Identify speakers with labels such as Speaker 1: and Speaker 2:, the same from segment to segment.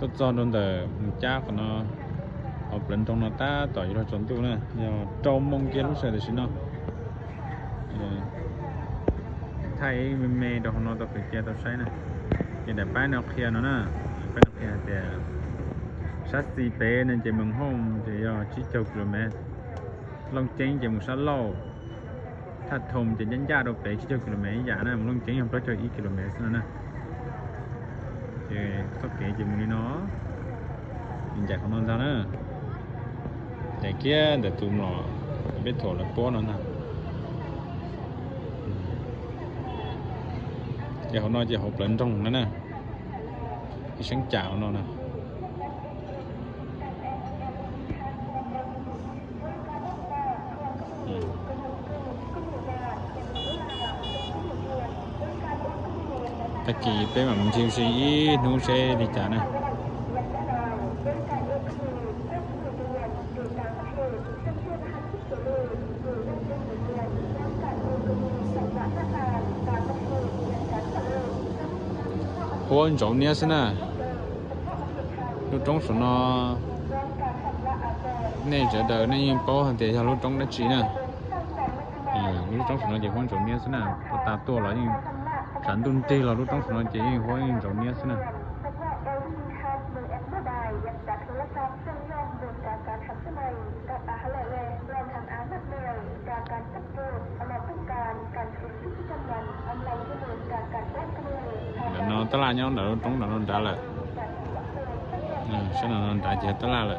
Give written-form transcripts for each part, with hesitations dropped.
Speaker 1: tốt cho nên là cha của nó học lên trong nó ta tỏi ra chuẩn tu nè giờ trong mông kia lúc sẽ được xin nó thay mê đó nó tập phải kia tập sai nè thì để bán nó kia nó nè bán nó kia thì sát xì bé nên chỉ mừng hôm thì chỉ chục rồi mẹ long chén chỉ một sát lâuถ้าทมจะยันยาเราไปที่กิโลเมตรอย่างนั้นมันต้องเจ๊งยังเพราะจะอีกิโลเมตรนั่นนะเจ๊สักเกจิมุนีเนาะยิงจากของนนท์ซะนะแต่เกี้ยแต่ตุ้มหล่อเบ็ดโถแล้วป้อนนั่นนะเจ้าของนอนเจ้าของเปลี่ยนตรงนั้นนะที่ช่างจ่าของนอนนะตะกี้เป็นแบบชิวซีนู้เซดีจ้านะพวกจงเนี้ยสินะลูกจงส่วนนอเนี่ยจะเดินเนี่ยยังโป้หันเตะชาลูกจงได้จีนะลูกจงส่วนนอจะพวกจงเนี้ยสินะตาตัวเรายังฉันดุนตีเราลูกจงส่วนนอจะยังพวกยังจงเนี้ยสินะnó tala nhau nó trống nó đã lại sao nó đã chết tala lại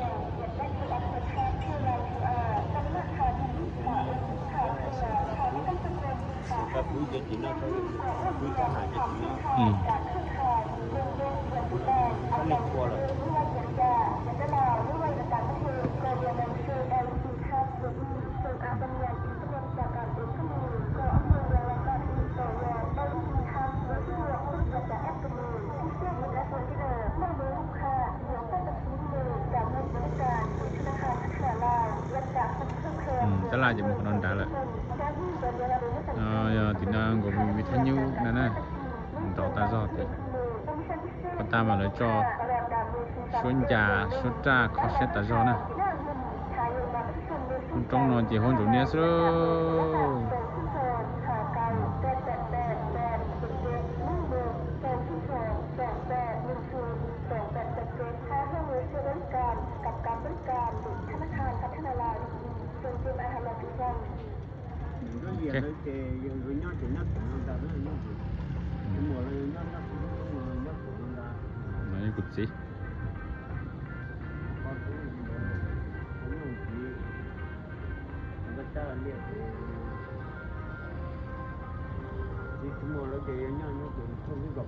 Speaker 1: ตลาดจะมีคนนอนได้เลยthì nó gồm vị thanh nhu nè nè trò ta do thì con ta mà lấy cho xuân trà khó xét ta do nè trong nó chỉ hôn chủ nia rồi nói cục gì
Speaker 2: thì mua nó kì nhau nó cũng không có gặp